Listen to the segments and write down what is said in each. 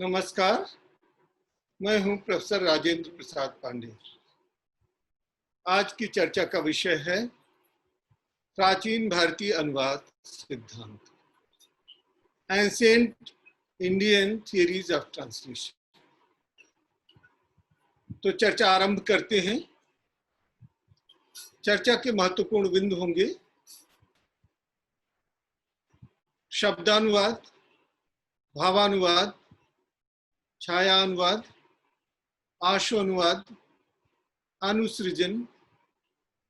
नमस्कार, मैं हूं प्रोफेसर राजेंद्र प्रसाद पांडे। आज की चर्चा का विषय है प्राचीन भारतीय अनुवाद सिद्धांत, ancient Indian theories of translation. तो चर्चा आरंभ करते हैं। चर्चा के महत्वपूर्ण बिंदु होंगे शब्दानुवाद, भावानुवाद, छायानुवाद, आशुनुवाद, अनुसृजन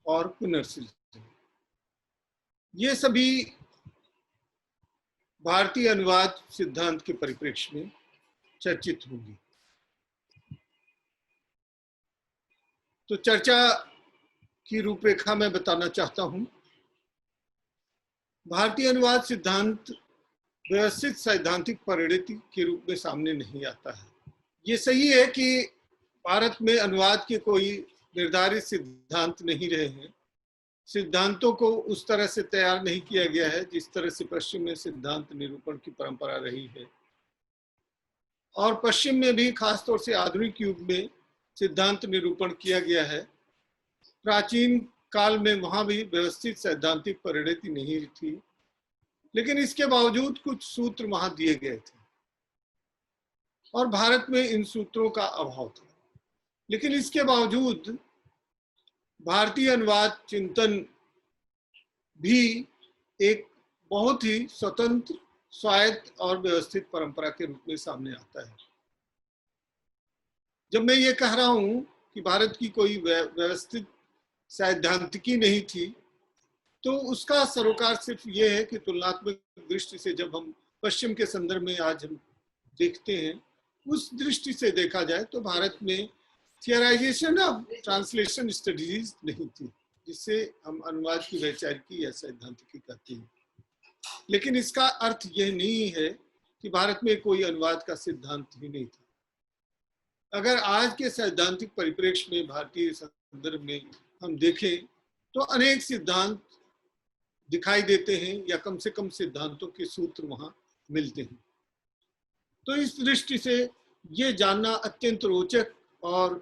और पुनर्सृजन। ये सभी भारतीय अनुवाद सिद्धांत के परिप्रेक्ष्य में चर्चित होंगी। तो चर्चा की रूपरेखा मैं बताना चाहता हूं। भारतीय अनुवाद सिद्धांत व्यवस्थित सैद्धांतिक परिणति के रूप में सामने नहीं आता है। ये सही है कि भारत में अनुवाद के कोई निर्धारित सिद्धांत नहीं रहे हैं। सिद्धांतों को उस तरह से तैयार नहीं किया गया है जिस तरह से पश्चिम में सिद्धांत निरूपण की परंपरा रही है, और पश्चिम में भी खासतौर से आधुनिक युग में सिद्धांत निरूपण किया गया है। प्राचीन काल में वहां भी व्यवस्थित सैद्धांतिक परिणति नहीं थी, लेकिन इसके बावजूद कुछ सूत्र वहां दिए गए थे और भारत में इन सूत्रों का अभाव था। लेकिन इसके बावजूद भारतीय अनुवाद चिंतन भी एक बहुत ही स्वतंत्र, स्वायत्त और व्यवस्थित परंपरा के रूप में सामने आता है। जब मैं ये कह रहा हूं कि भारत की कोई व्यवस्थित सैद्धांतिकी नहीं थी, तो उसका सरोकार सिर्फ ये है कि तुलनात्मक दृष्टि से जब हम पश्चिम के संदर्भ में आज हम देखते हैं, उस दृष्टि से देखा जाए तो भारत में थियराइजेशन ऑफ ट्रांसलेशन स्टडीज नहीं थी, जिससे हम अनुवाद की वैचारिकी या सैद्धांतिकी कहते हैं। लेकिन इसका अर्थ यह नहीं है कि भारत में कोई अनुवाद का सिद्धांत ही नहीं था। अगर आज के सैद्धांतिक परिप्रेक्ष्य में भारतीय संदर्भ में हम देखें तो अनेक सिद्धांत दिखाई देते हैं, या कम से कम सिद्धांतों के सूत्र वहां मिलते हैं। तो इस दृष्टि से ये जानना अत्यंत रोचक और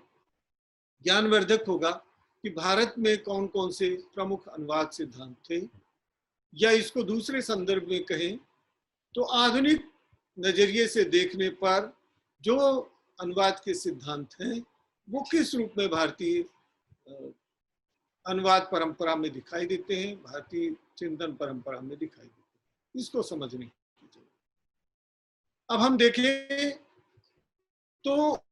ज्ञानवर्धक होगा कि भारत में कौन कौन से प्रमुख अनुवाद सिद्धांत थे, या इसको दूसरे संदर्भ में कहें तो आधुनिक नजरिए से देखने पर जो अनुवाद के सिद्धांत हैं वो किस रूप में भारतीय अनुवाद परंपरा में दिखाई देते हैं, भारतीय चिंतन परंपरा में दिखाई देते हैं। इसको समझने की जरूरत। अब हम देखें तो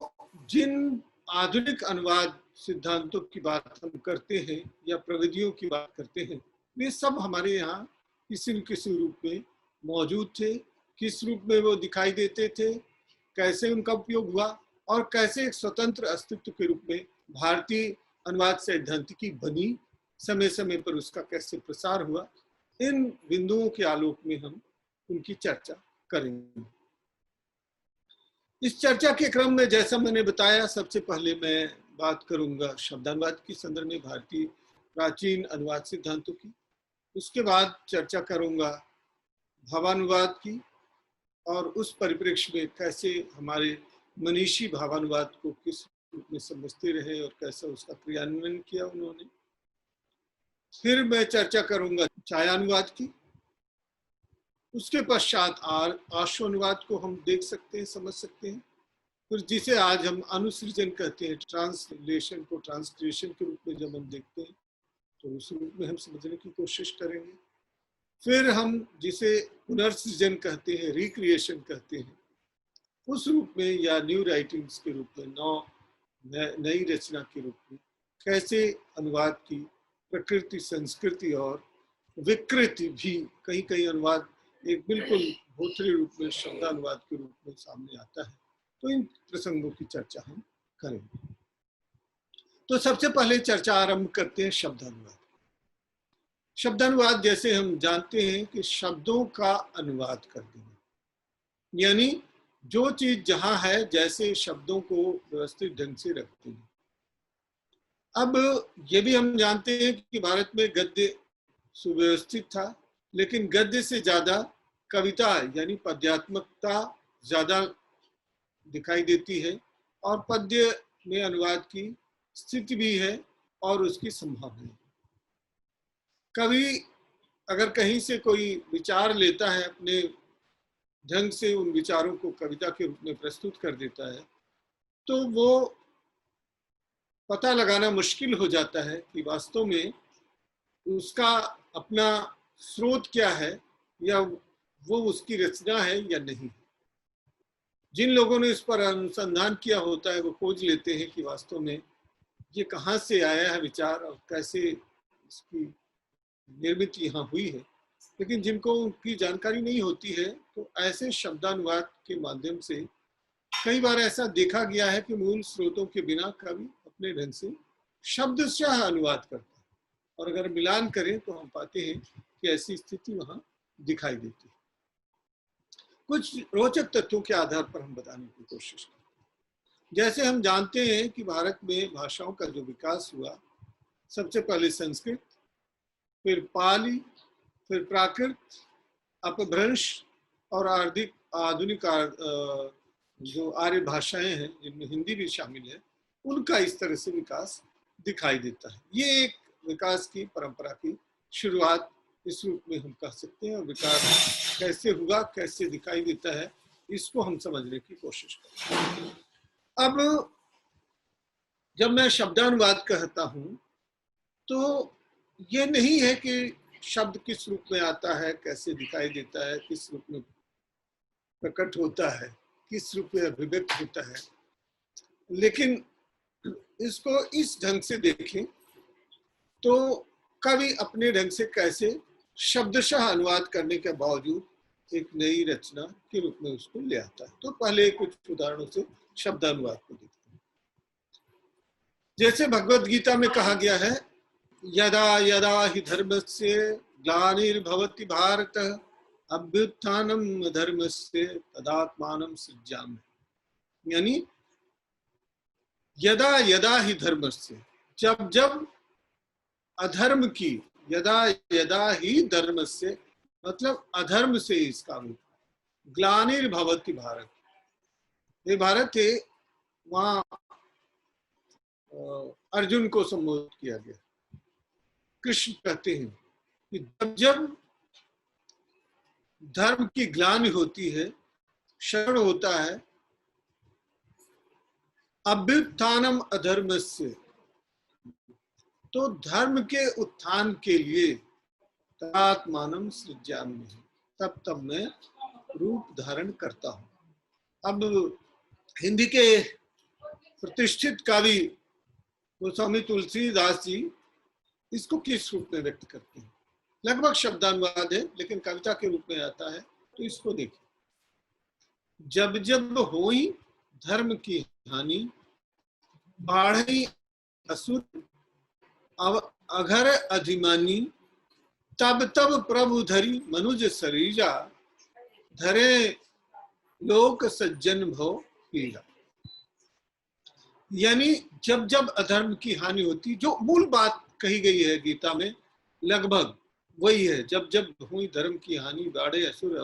जिन आधुनिक अनुवाद सिद्धांतों की बात हम करते हैं या प्रविधियों की बात करते हैं, वे सब हमारे यहाँ किसी न किसी रूप में मौजूद थे। किस रूप में वो दिखाई देते थे, कैसे उनका उपयोग हुआ और कैसे एक स्वतंत्र अस्तित्व के रूप में भारतीय अनुवाद सैद्धांतिकी बनी, समय समय पर उसका कैसे प्रसार हुआ, इन बिंदुओं के आलोक में हम उनकी चर्चा करेंगे। इस चर्चा के क्रम में जैसा मैंने बताया, सबसे पहले मैं बात करूंगा शब्दानुवाद के संदर्भ में भारतीय प्राचीन अनुवाद सिद्धांतों की। उसके बाद चर्चा करूंगा भावानुवाद की और उस परिप्रेक्ष्य में कैसे हमारे मनीषी भावानुवाद को किस रूप में समझते रहे और कैसा उसका क्रियान्वयन किया उन्होंने। फिर मैं चर्चा करूंगा छायानुवाद की। उसके पश्चात आशुनुवाद को हम देख सकते हैं, समझ सकते हैं। फिर जिसे आज हम अनुसृजन कहते हैं, ट्रांसलेशन को ट्रांसक्रिएशन के रूप में जब हम देखते हैं तो उस रूप में हम समझने की कोशिश करेंगे। फिर हम जिसे पुनर्सृजन कहते हैं, रिक्रिएशन कहते हैं, उस रूप में या न्यू राइटिंग्स के रूप में, नई रचना के रूप में कैसे अनुवाद की प्रकृति, संस्कृति और विकृति भी, कहीं कहीं अनुवाद एक बिल्कुल भौतिक रूप में शब्दानुवाद के रूप में सामने आता है। तो इन प्रसंगों की चर्चा हम करेंगे। तो सबसे पहले चर्चा आरंभ करते हैं शब्दानुवाद। शब्दानुवाद जैसे हम जानते हैं कि शब्दों का अनुवाद कर देना, यानी जो चीज जहां है जैसे शब्दों को व्यवस्थित ढंग से रखते हैं। अब ये भी हम जानते हैं कि भारत में गद्य सुव्यवस्थित था, लेकिन गद्य से ज्यादा कविता यानी पद्यात्मकता ज्यादा दिखाई देती है और पद्य में अनुवाद की स्थिति भी है और उसकी संभावना। कभी अगर कहीं से कोई विचार लेता है, अपने ढंग से उन विचारों को कविता के रूप में प्रस्तुत कर देता है, तो वो पता लगाना मुश्किल हो जाता है कि वास्तव में उसका अपना स्रोत क्या है, या वो उसकी रचना है या नहीं। जिन लोगों ने इस पर अनुसंधान किया होता है वो खोज लेते हैं कि वास्तव में ये कहाँ से आया है विचार और कैसे इसकी निर्मित यहाँ हुई है। लेकिन जिनको उनकी जानकारी नहीं होती है, तो ऐसे शब्दानुवाद के माध्यम से कई बार ऐसा देखा गया है कि मूल स्रोतों के बिना कवि अपने ढंग से शब्दशः अनुवाद करता है, और अगर मिलान करें तो हम पाते हैं कि ऐसी स्थिति वहां दिखाई देती है। कुछ रोचक तथ्यों के आधार पर हम बताने की कोशिश करते हैं। जैसे हम जानते हैं कि भारत में भाषाओं का जो विकास हुआ, सबसे पहले संस्कृत, फिर पाली, फिर प्राकृत, अपभ्रंश और आधुनिक जो आर्य भाषाएं हैं जिनमें हिंदी भी शामिल है, उनका इस तरह से विकास दिखाई देता है। ये एक विकास की परंपरा की शुरुआत इस रूप में हम कह सकते हैं, और विकास कैसे हुआ, कैसे दिखाई देता है, इसको हम समझने की कोशिश करते हैं। अब जब मैं शब्दानुवाद कहता हूं, तो ये नहीं है कि शब्द किस रूप में आता है, कैसे दिखाई देता है, किस रूप में प्रकट होता है, किस रूप में अभिव्यक्त होता है, लेकिन इसको इस ढंग से देखें तो कवि अपने ढंग से कैसे शब्दशः अनुवाद करने के बावजूद एक नई रचना के रूप में उसको ले आता है। तो पहले कुछ उदाहरणों से शब्दानुवाद को देखते हैं। जैसे भगवत गीता में कहा गया है, यदा यदा हि धर्मस्य ग्लानिर्भवति भारत अभ्युत्थानम् अधर्मस्य तदात्मानं सृजामि। यानी यदा यदा हि धर्मस्य, जब जब अधर्म की, यदा यदा ही धर्म से मतलब अधर्म से इसका रूप, ग्लानिर्भवति भारत, ये भारत है, वहां अर्जुन को संबोधित किया गया। कृष्ण कहते हैं कि जब जब धर्म की ग्लानि होती है, क्षरण होता है, अभ्युत्थानम अधर्मस्य, तो धर्म के उत्थान के लिए तदात्मानं सृजामि, तब तब मैं रूप धारण करता हूं। अब हिंदी के प्रतिष्ठित कवि गोस्वामी तुलसीदास जी इसको किस रूप में व्यक्त करते हैं? लगभग शब्दानुवाद है, लेकिन कविता के रूप में आता है। तो इसको देखिए, जब जब होई धर्म की हानि, बाढ़ई असुर अघर अधिमानी, तब तब प्रभु धरी मनुज शरीरा, धरे लोक सज्जन भव पीड़ा। यानी जब जब अधर्म की हानि होती, जो मूल बात कही गई है गीता में लगभग वही है, जब जब हुई धर्म की हानि, बाढ़े असुर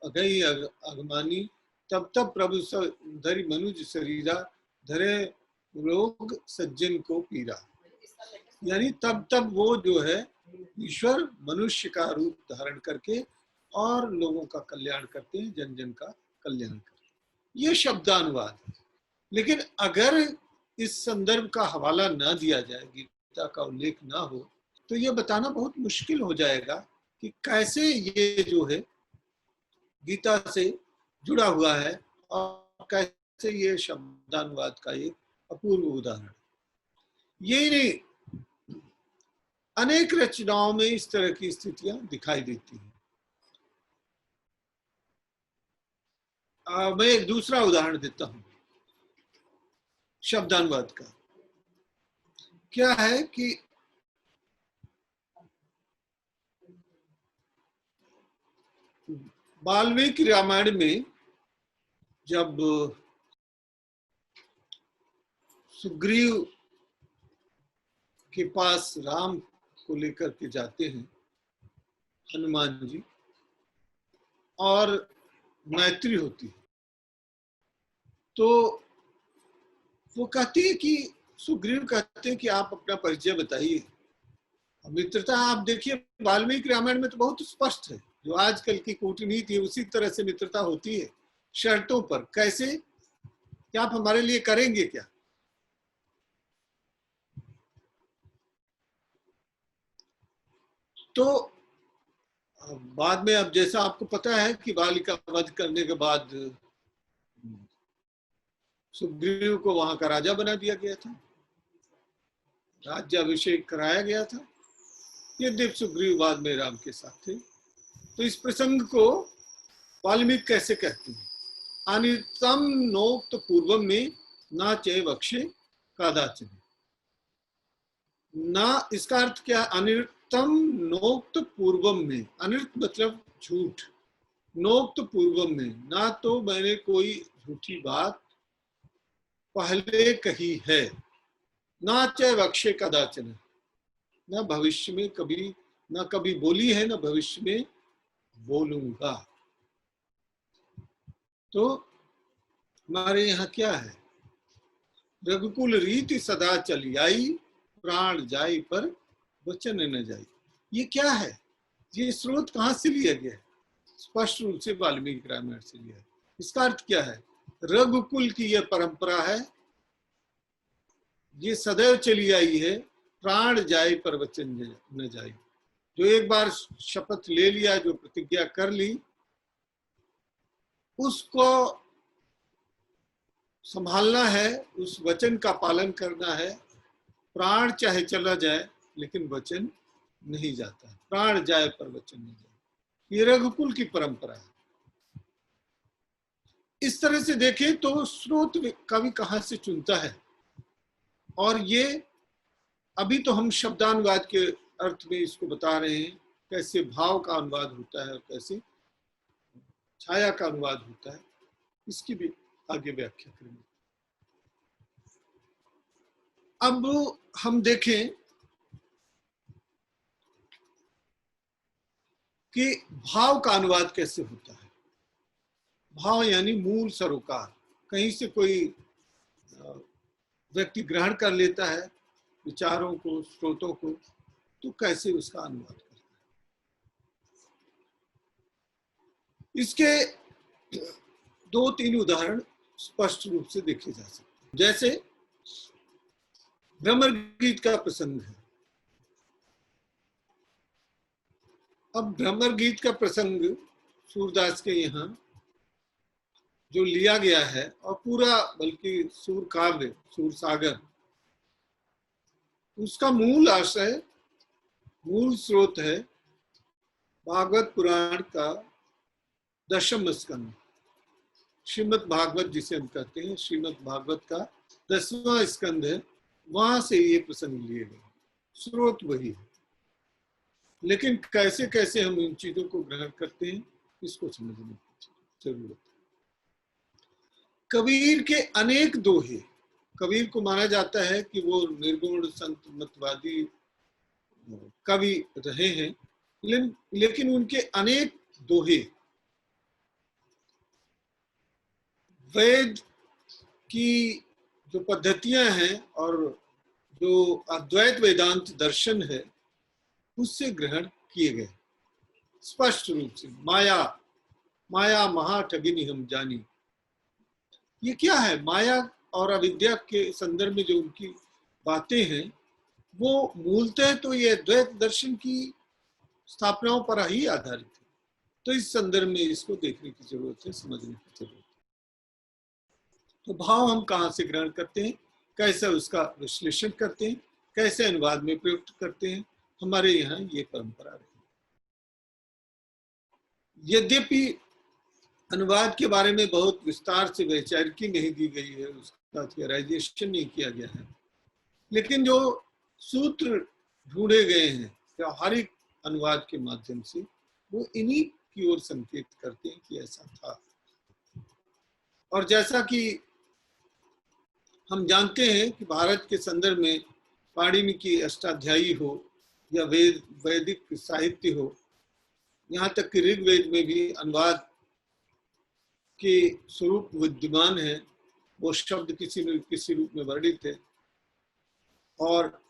अगई अगमानी, तब तब प्रभु धरी मनुज शरीरा, धरे लोग सज्जन को पीड़ा। यानी तब तब वो जो है ईश्वर मनुष्य का रूप धारण करके और लोगों का कल्याण करते हैं, जन जन का कल्याण करते हैं। ये शब्दानुवाद है। लेकिन अगर इस संदर्भ का हवाला ना दिया जाए, गीता का उल्लेख ना हो, तो ये बताना बहुत मुश्किल हो जाएगा कि कैसे ये जो है गीता से जुड़ा हुआ है और कैसे ये शब्दानुवाद का एक अपूर्व उदाहरण। यही नहीं, अनेक रचनाओं में इस तरह की स्थितियां दिखाई देती हैं। मैं एक दूसरा उदाहरण देता हूं शब्दानुवाद का। क्या है कि वाल्मीकि रामायण में जब सुग्रीव के पास राम को लेकर के जाते हैं हनुमान जी, और मैत्री होती है, तो वो कहती है कि सुग्रीव कहते हैं कि आप अपना परिचय बताइए। मित्रता आप देखिए वाल्मीकि रामायण में तो बहुत स्पष्ट है, जो आजकल की कूटनीति है उसी तरह से मित्रता होती है, शर्तों पर। कैसे? क्या आप हमारे लिए करेंगे क्या? तो बाद में, अब जैसा आपको पता है कि बाली का वध करने के बाद सुग्रीव को वहां का राजा बना दिया गया था, राज्याभिषेक कराया गया था। यद्यपि सुग्रीव बाद में राम के साथ थे। तो इस प्रसंग को वाल्मीकि कैसे कहते हैं? अनितम नोक्त पूर्वम में ना चे वक्षे कादाचन। ना, इसका अर्थ क्या? अनितम नोक्त पूर्वम में, अनित मतलब झूठ, नोक्त पूर्वम में, ना तो मैंने कोई झूठी बात पहले कही है, ना चे वक्षे कदाचन, ना भविष्य में कभी, ना कभी बोली है, ना भविष्य में बोलूंगा। तो हमारे यहाँ क्या है? रघुकुल रीति सदा चली आई, प्राण जाई पर वचन न जाई। ये क्या है? ये स्रोत कहाँ से लिया गया है? स्पष्ट रूप से वाल्मीकि रामायण से लिया है। इसका अर्थ क्या है? रघुकुल की यह परंपरा है, ये सदैव चली आई है, प्राण जाए पर वचन न जाए। जो एक बार शपथ ले लिया, जो प्रतिज्ञा कर ली, उसको संभालना है, उस वचन का पालन करना है। प्राण चाहे चला जाए लेकिन वचन नहीं जाता, प्राण जाए पर वचन नहीं जाए। ये रघुकुल की परंपरा है। इस तरह से देखें तो स्रोत कवि कहां से चुनता है, और ये अभी तो हम शब्दानुवाद के अर्थ में इसको बता रहे हैं, कैसे भाव का अनुवाद होता है और कैसे छाया का अनुवाद होता है, इसकी भी आगे व्याख्या करेंगे। अब हम देखें कि भाव का अनुवाद कैसे होता है। भाव यानी मूल सरोकार, कहीं से कोई व्यक्ति ग्रहण कर लेता है विचारों को, स्रोतों को, तो कैसे उसका अनुवाद करता है। इसके 2-3 उदाहरण स्पष्ट रूप से देखे जा सकते हैं। जैसे भ्रमर गीत का प्रसंग है। अब भ्रमर गीत का प्रसंग सूरदास के यहाँ जो लिया गया है, और पूरा बल्कि सूर काव्य, सूर सागर, उसका मूल आशय, मूल स्रोत है भागवत पुराण का 10वां स्कंद, श्रीमद् भागवत जिसे हम कहते हैं, श्रीमद् भागवत का 10वां स्कंद है। वहां से ये प्रसंग लिए गए, स्रोत वही है। लेकिन कैसे कैसे हम इन चीजों को ग्रहण करते हैं, इसको समझने की जरूरत है। कबीर के अनेक दोहे, कबीर को माना जाता है कि वो निर्गुण संत मतवादी कवि रहे हैं, लेकिन उनके अनेक दोहे वेद की जो पद्धतियां हैं और जो अद्वैत वेदांत दर्शन है, उससे ग्रहण किए गए स्पष्ट रूप से। माया माया महा ठगिनी हम जानी, ये क्या है? माया और अविद्या के संदर्भ में जो उनकी बातें हैं, वो मूलतः तो ये द्वैत दर्शन की स्थापनाओं पर ही आधारित है। तो इस संदर्भ में इसको देखने की जरूरत है, समझने की जरूरत है। तो भाव हम कहाँ से ग्रहण करते हैं, कैसे उसका विश्लेषण करते हैं, कैसे अनुवाद में प्रयुक्त करते हैं, हमारे यहाँ ये परंपरा रही। यद्यपि अनुवाद के बारे में बहुत विस्तार से वैचारिकी नहीं दी गई है, उसका थियराइजेशन नहीं किया गया है, लेकिन जो सूत्र ढूंढे गए हैं व्यावहारिक अनुवाद के माध्यम से, वो इन्हीं की ओर संकेत करते हैं कि ऐसा था। और जैसा कि हम जानते हैं कि भारत के संदर्भ में पाणिनि की अष्टाध्यायी हो या वैदिक साहित्य हो, यहाँ तक कि ऋग्वेद में भी अनुवाद के स्वरूप विद्यमान है। वो शब्द किसी न किसी रूप में वर्णित है, और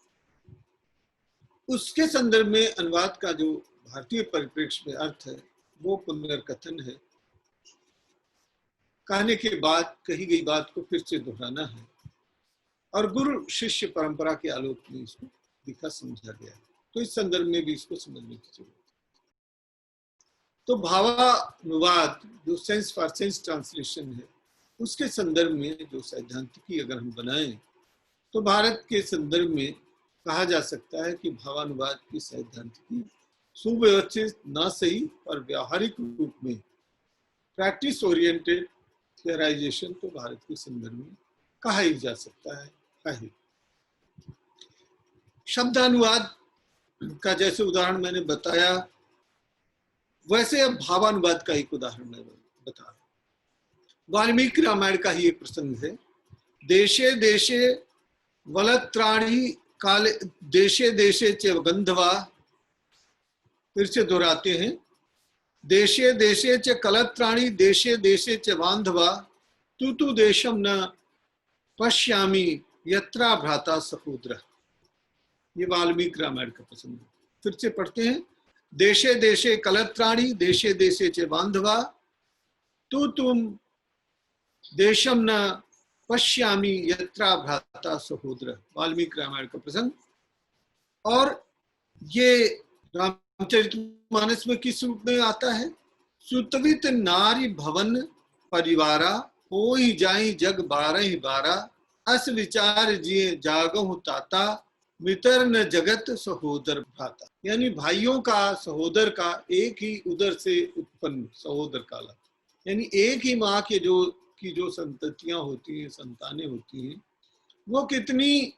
उसके संदर्भ में अनुवाद का जो भारतीय परिप्रेक्ष्य में अर्थ है वो पुनर्कथन है। कहने के बाद कही गई बात को फिर से दोहराना है, और गुरु शिष्य परंपरा के आलोक में इसको लिखा समझा गया है। तो इस संदर्भ में भी इसको समझने की जरूरत है। तो भावानुवाद जो सेंस फॉर सेंस ट्रांसलेशन है, उसके संदर्भ में जो सैद्धांतिकी अगर हम बनाएं तो भारत के संदर्भ में कहा जा सकता है कि भावानुवाद की सैद्धांतिकी सुव्यवस्थित न सही पर व्यावहारिक रूप में प्रैक्टिस ओरिएंटेड थियराइजेशन तो भारत के संदर्भ में कहा ही जा सकता है। शब्दानुवाद का जैसे उदाहरण मैंने बताया, वैसे अब भावानुवाद का एक उदाहरण मैं बता रहा हूं। वाल्मीकि रामायण का ही एक प्रसंग है। देशे देशे वलत्राणी काले देशे देशे च गंधवा, फिर से दोहराते हैं, देशे देशे च कलत्राणी देशे देशे च बांधवा, तू देशम न पश्यामी यत्रा भ्राता सहोदर। ये वाल्मीकि रामायण का प्रसंग है। फिर से पढ़ते हैं, देशे देशे कलत्राणी देशे देशे च बांधवा, तुम देशम न पश्यामी यत्रा भ्राता सहोदर। वाल्मीकि रामायण का प्रसंग। और ये रामचरितमानस में किस रूप में आता है? सुतवित नारी भवन परिवारा, हो ही जाई जग बारह बारा, अस विचार जिए जागहु ताता, मितर न जगत सहोदर भ्राता। यानी भाइयों का, सहोदर का एक ही उदर से उत्पन्न सहोदर काला, यानी एक ही माँ के जो संततियां होती हैं, संतानें होती हैं, वो कितनी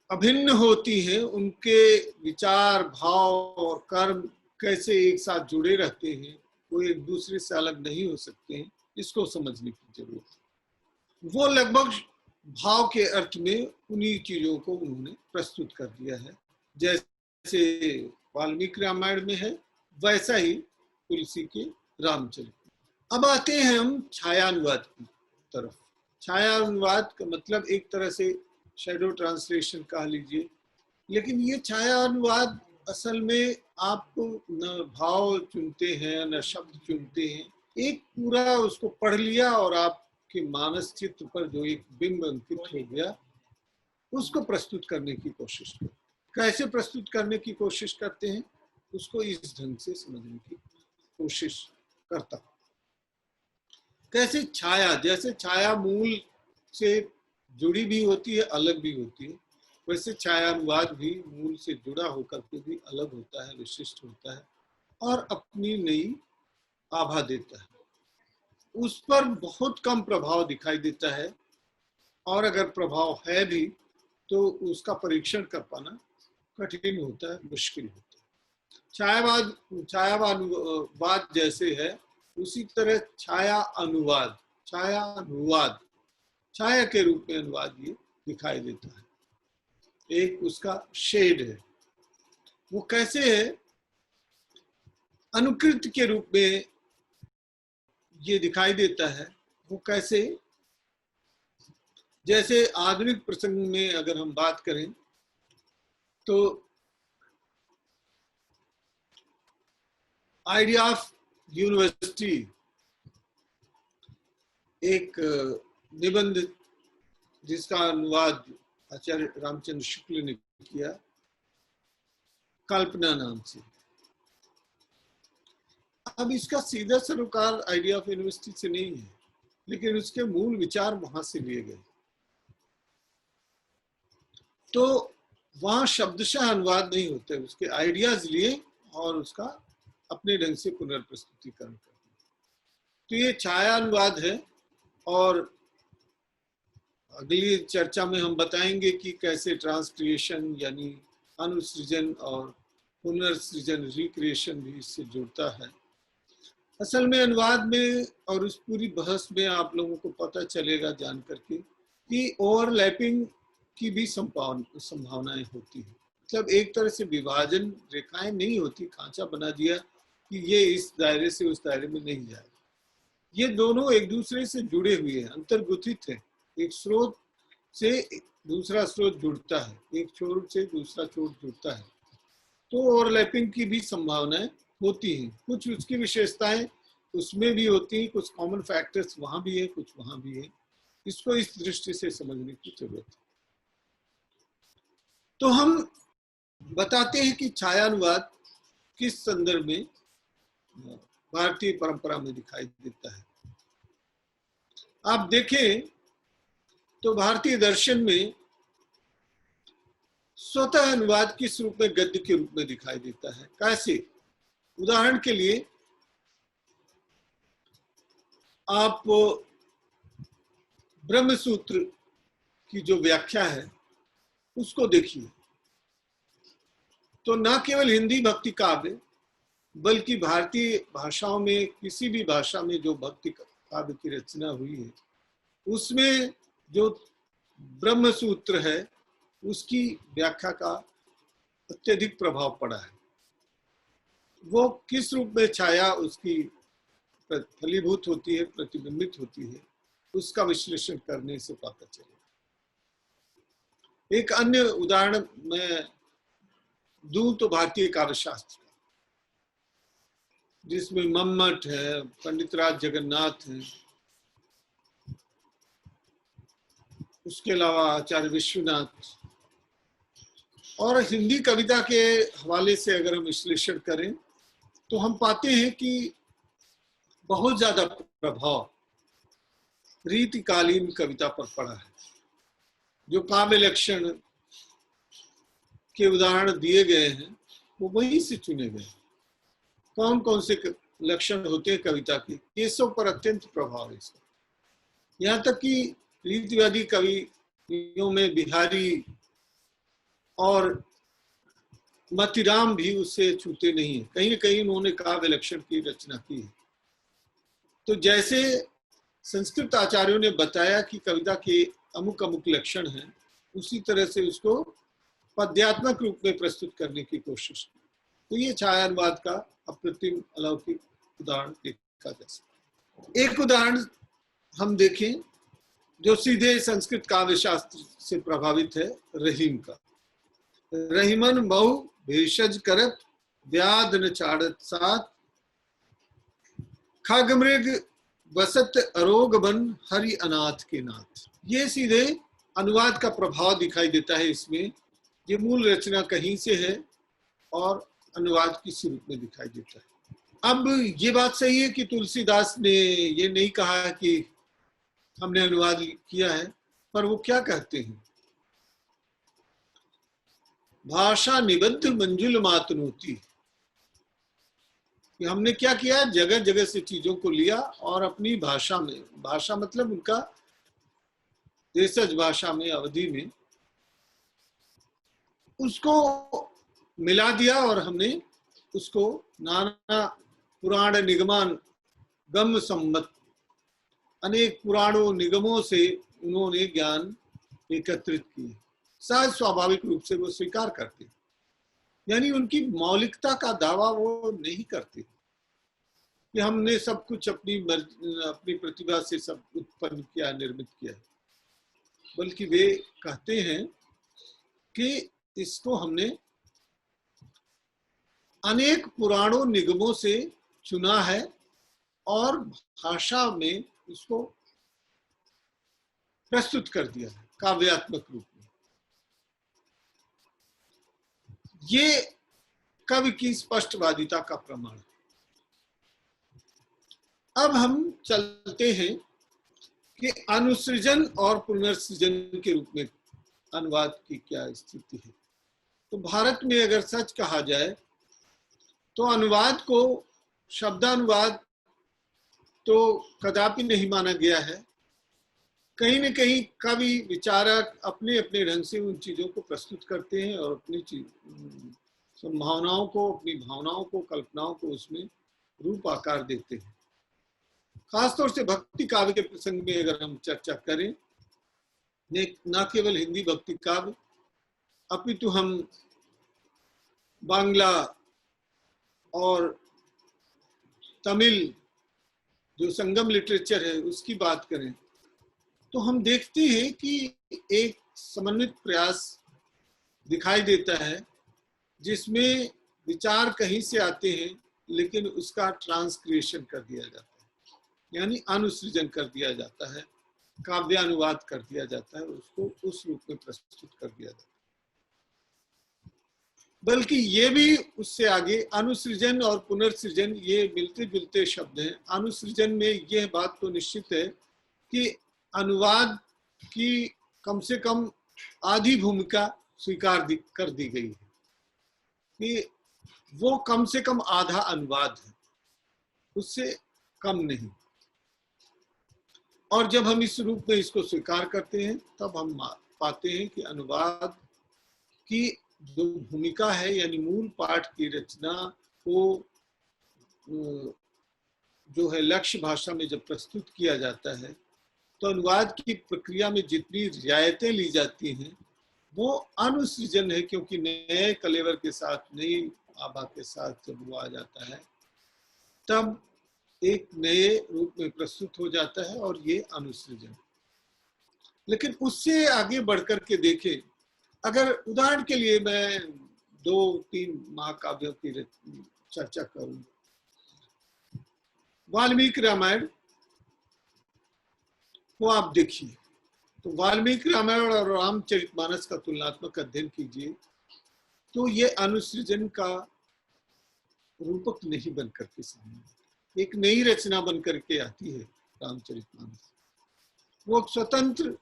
अभिन्न होती हैं, उनके विचार, भाव और कर्म कैसे एक साथ जुड़े रहते हैं, वो एक दूसरे से अलग नहीं हो सकते हैं, इसको समझने की जरूरत है। वो लगभग भाव के अर्थ में उन्हीं चीजों को उन्होंने प्रस्तुत कर दिया है। जैसे वाल्मीकि रामायण में है, वैसा ही तुलसी के रामचरित। अब आते हैं हम छायानुवाद की तरफ। छायानुवाद का मतलब एक तरह से शैडो ट्रांसलेशन कह लीजिए, लेकिन ये छायानुवाद असल में आप न भाव चुनते हैं न शब्द चुनते हैं, एक पूरा उसको पढ़ लिया और आपके मानस चित्र पर जो एक बिंब अंकित हो गया, उसको प्रस्तुत करने की कोशिश करते। कैसे प्रस्तुत करने की कोशिश करते हैं, उसको इस ढंग से समझने की कोशिश करता हूं। कैसे छाया, जैसे छाया मूल से जुड़ी भी होती है, अलग भी होती है, वैसे छायानुवाद भी मूल से जुड़ा होकर के भी अलग होता है, विशिष्ट होता है और अपनी नई आभा देता है। उस पर बहुत कम प्रभाव दिखाई देता है, और अगर प्रभाव है भी तो उसका परीक्षण कर पाना कठिन होता है, मुश्किल होता है। छायावाद जैसे है, उसी तरह छाया अनुवाद छाया के रूप में अनुवाद ये दिखाई देता है। एक उसका शेड है। वो कैसे है? अनुकृत के रूप में ये दिखाई देता है। वो कैसे? जैसे आधुनिक प्रसंग में अगर हम बात करें तो आइडिया ऑफ यूनिवर्सिटी एक निबंध जिसका अनुवाद आचार्य रामचंद्र शुक्ल ने किया, कल्पना नाम से। अब इसका सीधा सरोकार आइडिया ऑफ यूनिवर्सिटी से नहीं है, लेकिन उसके मूल विचार वहां से लिए गए। तो वहां शब्दशः अनुवाद नहीं होते, उसके आइडियाज लिए और उसका अपने ढंग से पुनर्प्रस्तुतिकरण करते। तो ये छाया अनुवाद है, और अगली चर्चा में हम बताएंगे कि कैसे ट्रांसक्रिएशन यानी अनुसृजन और पुनर्सृजन, रिक्रिएशन भी इससे जुड़ता है। असल में अनुवाद में और उस पूरी बहस में आप लोगों को पता चलेगा जान करके कि ओवरलैपिंग की भी संभावनाएं होती है। मतलब एक तरह से विभाजन रेखाएं नहीं होती, खांचा बना दिया कि ये इस दायरे से उस दायरे में नहीं जाए। ये दोनों एक दूसरे से जुड़े हुए हैं, अंतर्गुथित हैं, एक स्रोत से दूसरा स्रोत जुड़ता है, एक छोर से दूसरा छोर जुड़ता है, तो ओवरलैपिंग की भी संभावनाएं होती हैं। कुछ उसकी विशेषताएं उसमें भी होती हैं, कुछ कॉमन फैक्टर्स वहां भी है, कुछ वहां भी है। इसको इस दृष्टि से समझने की जरूरत है। तो हम बताते हैं कि छायानुवाद किस संदर्भ में भारतीय परंपरा में दिखाई देता है। आप देखें तो भारतीय दर्शन में स्वतः अनुवाद किस रूप में, गद्य के रूप में दिखाई देता है। कैसे? उदाहरण के लिए आप ब्रह्मसूत्र की जो व्याख्या है उसको देखिए, तो न केवल हिंदी भक्ति काव्य बल्कि भारतीय भाषाओं में किसी भी भाषा में जो भक्ति काव्य की रचना हुई है उसमें जो ब्रह्मसूत्र है उसकी व्याख्या का अत्यधिक प्रभाव पड़ा है। वो किस रूप में छाया उसकी फलीभूत होती है, प्रतिबिंबित होती है, उसका विश्लेषण करने से पता चलेगा। एक अन्य उदाहरण मैं दूं तो भारतीय काव्यशास्त्र का, जिसमें मम्मट है, पंडित राज जगन्नाथ है, उसके अलावा आचार्य विश्वनाथ, और हिंदी कविता के हवाले से अगर हम विश्लेषण करें तो हम पाते हैं कि बहुत ज्यादा प्रभाव रीतिकालीन कविता पर पड़ा है। जो काव्य लक्षण के उदाहरण दिए गए हैं वो वहीं से चुने गए। कौन कौन से लक्षण होते हैं कविता के, ये सब पर अत्यंत प्रभाव है इसका। यहाँ तक कि रीतिवादी कवियों में बिहारी और मतिराम भी उससे छूते नहीं है। कहीं न कहीं उन्होंने काव्य लक्षण की रचना की है। तो जैसे संस्कृत आचार्यों ने बताया कि कविता के अमुक अमुक लक्षण हैं, उसी तरह से उसको पद्यात्मक रूप में प्रस्तुत करने की कोशिश की। तो ये छायानुवाद का अप्रतिम अलौकिक उदाहरण देखा जा सकता है। एक उदाहरण हम देखें जो सीधे संस्कृत काव्य शास्त्र से प्रभावित है, रहीम का। रहीमन बहु भेषज करत व्याध न चाड़त साथ, खगमृग वसत अरोग बन हरि अनाथ के नाथ। ये सीधे अनुवाद का प्रभाव दिखाई देता है इसमें। ये मूल रचना कहीं से है और अनुवाद किसी रूप में दिखाई देता है। अब ये बात सही है कि तुलसीदास ने ये नहीं कहा कि हमने अनुवाद किया है, पर वो क्या कहते हैं, भाषा निबद्ध मंजुल मातनोती, कि हमने क्या किया, जगह जगह से चीजों को लिया और अपनी भाषा में, भाषा मतलब उनका देशज भाषा में, अवधि में उसको मिला दिया और हमने उसको नाना पुराण निगमान गम सम्मत, अनेक पुराणों निगमों से उन्होंने ज्ञान एकत्रित किए। सहज स्वाभाविक रूप से वो स्वीकार करते, यानी उनकी मौलिकता का दावा वो नहीं करते कि हमने सब कुछ अपनी प्रतिभा से सब उत्पन्न किया, निर्मित किया, बल्कि वे कहते हैं कि इसको हमने अनेक पुराणों निगमों से चुना है और भाषा में उसको प्रस्तुत कर दिया है काव्यात्मक रूप में। ये कवि की स्पष्टवादिता का प्रमाण है। अब हम चलते हैं कि अनुसृजन और पुनर्सृजन के रूप में अनुवाद की क्या स्थिति है। तो भारत में अगर सच कहा जाए तो अनुवाद को शब्दानुवाद तो कदापि नहीं माना गया है। कहीं न कहीं कवि विचारक अपने अपने ढंग से उन चीजों को प्रस्तुत करते हैं और अपनी संभावनाओं को, अपनी भावनाओं को, कल्पनाओं को उसमें रूप आकार देते हैं। खासतौर से भक्ति काव्य के प्रसंग में अगर हम चर्चा करें, न केवल हिंदी भक्ति काव्य अपितु हम बांग्ला और तमिल जो संगम लिटरेचर है उसकी बात करें तो हम देखते हैं कि एक समन्वित प्रयास दिखाई देता है जिसमें विचार कहीं से आते हैं लेकिन उसका ट्रांसक्रिएशन कर दिया जाता है, यानी अनुसृजन कर दिया जाता है, काव्यानुवाद कर दिया जाता है, उसको उस रूप में प्रस्तुत कर दिया जाता है। बल्कि ये भी उससे आगे अनुसृजन और पुनर्सृजन ये मिलते जुलते शब्द हैं। अनुसृजन में यह बात तो निश्चित है कि अनुवाद की कम से कम आधी भूमिका स्वीकार कर दी गई है कि वो कम से कम आधा अनुवाद है, उससे कम नहीं। और जब हम इस रूप में इसको स्वीकार करते हैं तब हम पाते हैं कि अनुवाद की जो भूमिका है, यानी मूल पाठ की रचना को जो है लक्ष्य भाषा में जब प्रस्तुत किया जाता है तो अनुवाद की प्रक्रिया में जितनी रियायतें ली जाती हैं वो अनुसृजन है, क्योंकि नए कलेवर के साथ, नई आभा के साथ जब वो आ जाता है तब एक नए रूप में प्रस्तुत हो जाता है और ये अनुसृजन। लेकिन उससे आगे बढ़कर के देखें, अगर उदाहरण के लिए मैं 2-3 महाकाव्यों की चर्चा करूं, वाल्मीकि रामायण को आप देखिए तो वाल्मीकि रामायण और रामचरितमानस का तुलनात्मक अध्ययन कीजिए तो ये अनुसृजन का रूपक नहीं बनकर के सामने, एक नई रचना बनकर के आती है रामचरितमानस। वो स्वतंत्र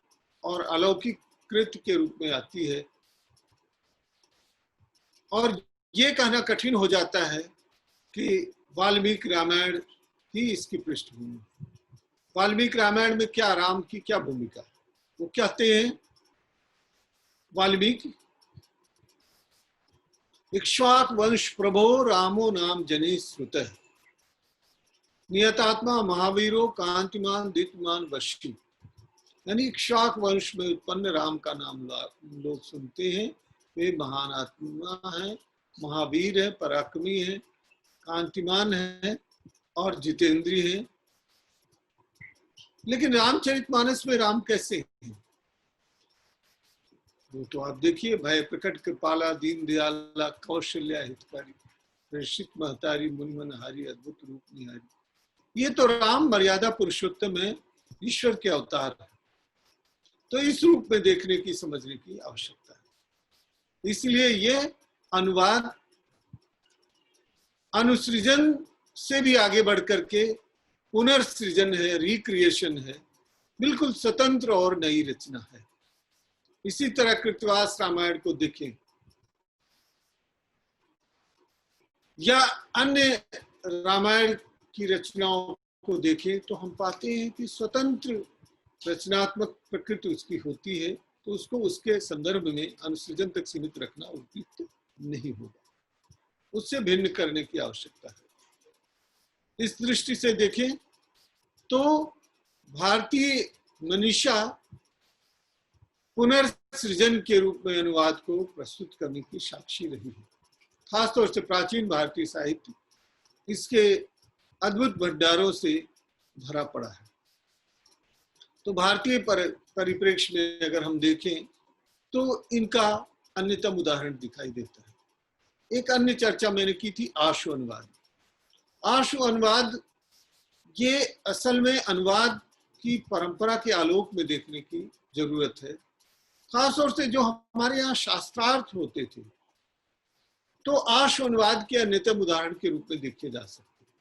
और अलौकिक कृत्य के रूप में आती है और ये कहना कठिन हो जाता है कि वाल्मीकि रामायण ही इसकी पृष्ठभूमि। वाल्मीकि रामायण में क्या राम की क्या भूमिका है? वो कहते हैं वाल्मीकि, इक्ष्वाक वंश प्रभो रामो नाम जने श्रुतः, नियतात्मा महावीरो कांतिमान दीप्तमान वशी। यानी इक्ष्वाक वंश में उत्पन्न राम का नाम लोग सुनते हैं, वे महान आत्मा है, महावीर है, पराक्रमी है, कांतिमान है और जितेंद्रीय है। लेकिन रामचरितमानस में राम कैसे हैं? वो तो आप देखिए, भय प्रकट कृपाला दीन दयाला कौशल्या हितकारी, प्रेषित महतारी मुनिमनहारी अद्भुत रूप निहारी। ये तो राम मर्यादा पुरुषोत्तम है, ईश्वर के अवतार है। तो इस रूप में देखने की, समझने की आवश्यकता है। इसलिए ये अनुवाद अनुसृजन से भी आगे बढ़कर के पुनर्सृजन है, रिक्रिएशन है, बिल्कुल स्वतंत्र और नई रचना है। इसी तरह कृतवास रामायण को देखें या अन्य रामायण की रचनाओं को देखें तो हम पाते हैं कि स्वतंत्र रचनात्मक प्रकृति उसकी होती है, तो उसको उसके संदर्भ में अनुसृजन तक सीमित रखना उपयुक्त नहीं होगा, उससे भिन्न करने की आवश्यकता है। इस दृष्टि से देखें तो भारतीय मनीषा पुनर्सृजन के रूप में अनुवाद को प्रस्तुत करने की साक्षी रही है। खासतौर से प्राचीन भारतीय साहित्य इसके अद्भुत भंडारों से भरा पड़ा है। तो भारतीय परिप्रेक्ष्य में अगर हम देखें तो इनका अन्यतम उदाहरण दिखाई देता है। एक अन्य चर्चा मैंने की थी आशु अनुवाद। आशु अनुवाद ये असल में अनुवाद की परंपरा के आलोक में देखने की जरूरत है। खासतौर से जो हमारे यहाँ शास्त्रार्थ होते थे तो आशु अनुवाद के अन्यतम उदाहरण के रूप में देखे जा सकते हैं।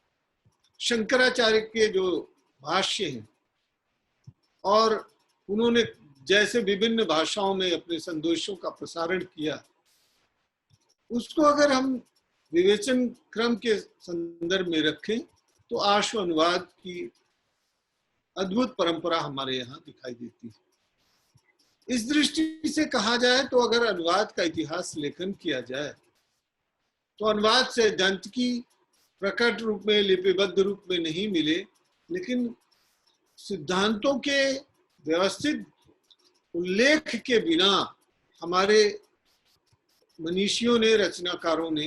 शंकराचार्य के जो भाष्य हैं और उन्होंने जैसे विभिन्न भाषाओं में अपने संदेशों का प्रसारण किया, उसको अगर हम विवेचन क्रम के संदर्भ में रखें तो आशु अनुवाद की अद्भुत परंपरा हमारे यहाँ दिखाई देती है। इस दृष्टि से कहा जाए तो अगर अनुवाद का इतिहास लेखन किया जाए तो अनुवाद से दंत की प्रकट रूप में, लिपिबद्ध रूप में नहीं मिले, लेकिन सिद्धांतों के व्यवस्थित उल्लेख के बिना हमारे मनीषियों ने, रचनाकारों ने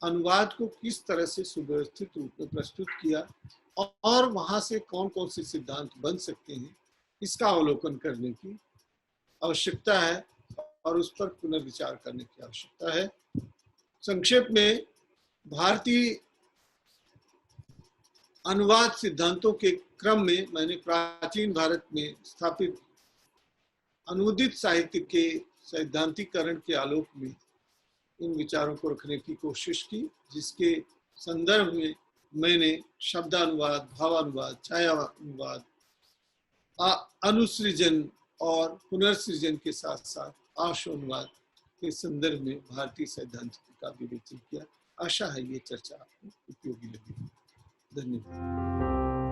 अनुवाद को किस तरह से सुव्यवस्थित रूप में प्रस्तुत किया और वहां से कौन कौन से सिद्धांत बन सकते हैं, इसका अवलोकन करने की आवश्यकता है और उस पर पुनर्विचार करने की आवश्यकता है। संक्षेप में, भारतीय अनुवाद सिद्धांतों के क्रम में मैंने प्राचीन भारत में स्थापित अनुदित साहित्य के सैद्धांतिकरण के आलोक में इन विचारों को रखने की कोशिश की, जिसके संदर्भ में मैंने शब्दानुवाद, भावानुवाद, छायानुवाद, अनुसृजन और पुनर्सृजन के साथ साथ आशुनुवाद के संदर्भ में भारतीय सैद्धांतिक का विवेचन किया। आशा है ये चर्चा आपको उपयोगी लगी। धन्यवाद।